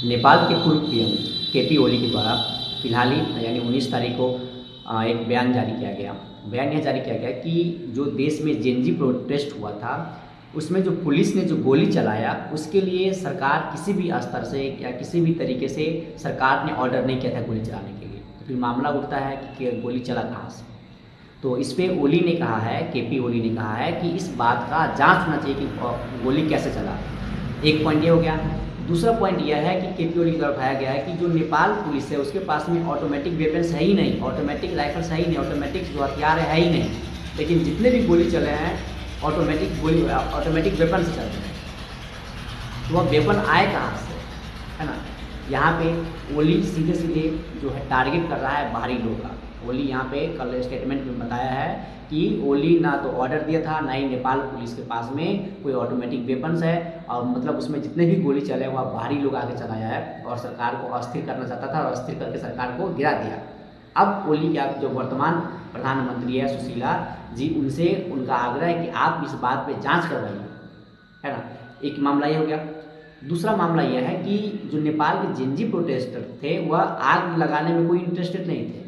नेपाल के पूर्व PM KP ओली के द्वारा फिलहाल ही यानी 19 तारीख को एक बयान जारी किया गया। बयान यह जारी किया गया कि जो देश में जेनजी प्रोटेस्ट हुआ था, उसमें जो पुलिस ने जो गोली चलाया, उसके लिए सरकार किसी भी स्तर से या किसी भी तरीके से सरकार ने ऑर्डर नहीं किया था गोली चलाने के लिए। तो फिर मामला उठता है कि गोली चला कहाँ से। तो इस पे ओली ने कहा है, केपी ओली ने कहा है कि इस बात का जांच होना चाहिए कि गोली कैसे चला। एक पॉइंट ये हो गया। दूसरा पॉइंट यह है कि केपी ओली की तरफ उठाया गया है कि जो नेपाल पुलिस है उसके पास में ऑटोमेटिक वेपन्स है ही नहीं, ऑटोमेटिक राइफल्स है ही नहीं, ऑटोमेटिक जो हथियार है ही नहीं, लेकिन जितने भी गोली चले हैं ऑटोमेटिक वेपन से चल रहे हैं। तो वह वेपन आए कहाँ से, है ना। यहाँ पे ओली सीधे सीधे जो है टारगेट कर रहा है बाहरी लोग का। ओली यहाँ पे कल स्टेटमेंट में बताया है कि ओली ना तो ऑर्डर दिया था, ना ही नेपाल पुलिस के पास में कोई ऑटोमेटिक वेपन्स है, और मतलब उसमें जितने भी गोली चले वह बाहरी लोग आगे चलाया है और सरकार को अस्थिर करना चाहता था और अस्थिर करके सरकार को गिरा दिया। अब ओली क्या जो वर्तमान प्रधानमंत्री है सुशीला जी, उनसे उनका आग्रह है कि आप इस बात पे जांच करवाइए, है ना। एक मामला ये हो गया। दूसरा मामला यह है कि जो नेपाल के जेनजी प्रोटेस्टर थे वह आग लगाने में कोई इंटरेस्टेड नहीं थे,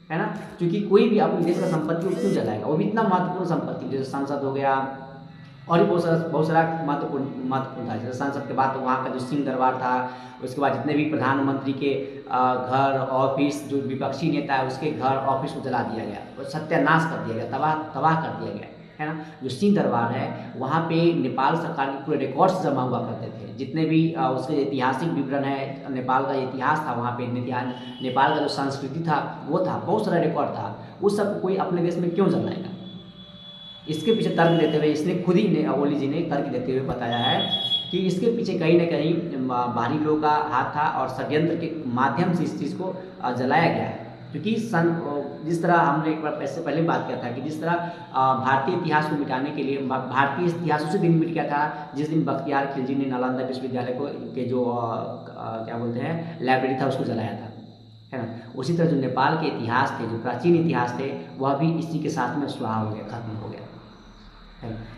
है ना। क्योंकि कोई भी अपने देश का संपत्ति को क्यों जलाएगा, वो भी इतना महत्वपूर्ण संपत्ति जैसे संसद हो गया और भी बहुत सारा महत्वपूर्ण था। जैसे संसद के बाद तो वहाँ का जो सिंह दरबार था, उसके बाद जितने भी प्रधानमंत्री के घर ऑफिस, जो विपक्षी नेता है उसके घर ऑफिस को जला दिया गया, तो सत्यानाश कर दिया गया, तबाह कर दिया गया, है ना। जो सिंह दरबार है वहाँ पे नेपाल सरकार के पूरे रिकॉर्ड्स जमा हुआ करते थे, जितने भी उसके ऐतिहासिक विवरण है, नेपाल का इतिहास था, वहाँ पे नेपाल का जो संस्कृति था वो था, बहुत सारा रिकॉर्ड था। उस सब कोई अपने देश में क्यों जलाएगा। इसके पीछे तर्क देते हुए इसने खुद ही ओली जी ने तर्क देते हुए बताया है कि इसके पीछे कहीं ना कहीं बाहरी लोगों का हाथ था और षड्यंत्र के माध्यम से इस चीज़ को जलाया गया है। क्योंकि जिस तरह हमने एक बार इससे पहले बात किया था कि जिस तरह भारतीय इतिहास को मिटाने के लिए भारतीय इतिहास उसी दिन मिट गया था जिस दिन बख्तियार खिलजी ने नालंदा विश्वविद्यालय को के जो क्या बोलते हैं लाइब्रेरी था उसको जलाया था, है ना। उसी तरह जो नेपाल के इतिहास थे, जो प्राचीन इतिहास थे, वह भी इसी के साथ में स्वाहा हो गया, खत्म हो गया।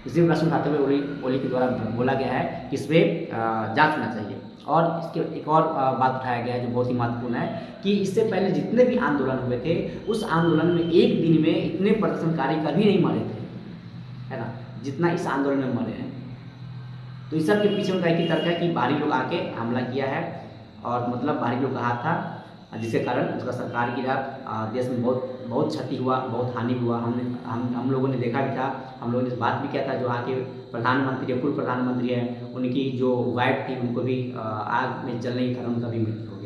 इसी प्रश्न उठाते हुए ओली के द्वारा बोला गया है कि इस पर जांच होना चाहिए। और इसके एक और बात उठाया गया है जो बहुत ही महत्वपूर्ण है कि इससे पहले जितने भी आंदोलन हुए थे उस आंदोलन में एक दिन में इतने प्रदर्शनकारी कभी नहीं मरे थे, है ना, जितना इस आंदोलन में मरे हैं। तो इस सब के पीछे उनका एक ही तर्क है कि बाहरी लोग आके हमला किया है और मतलब बाहरी लोग का हाथ था, जिसके कारण उसका सरकार गिरा, देश में बहुत बहुत क्षति हुआ, बहुत हानि हुआ। हम लोगों ने देखा भी था, हम लोगों ने बात भी किया था। जो वहाँ के प्रधानमंत्री पूर्व प्रधानमंत्री हैं, उनकी जो वाइफ थी उनको भी आग में जलने के कारण उनका भी मृत्यु हो गया।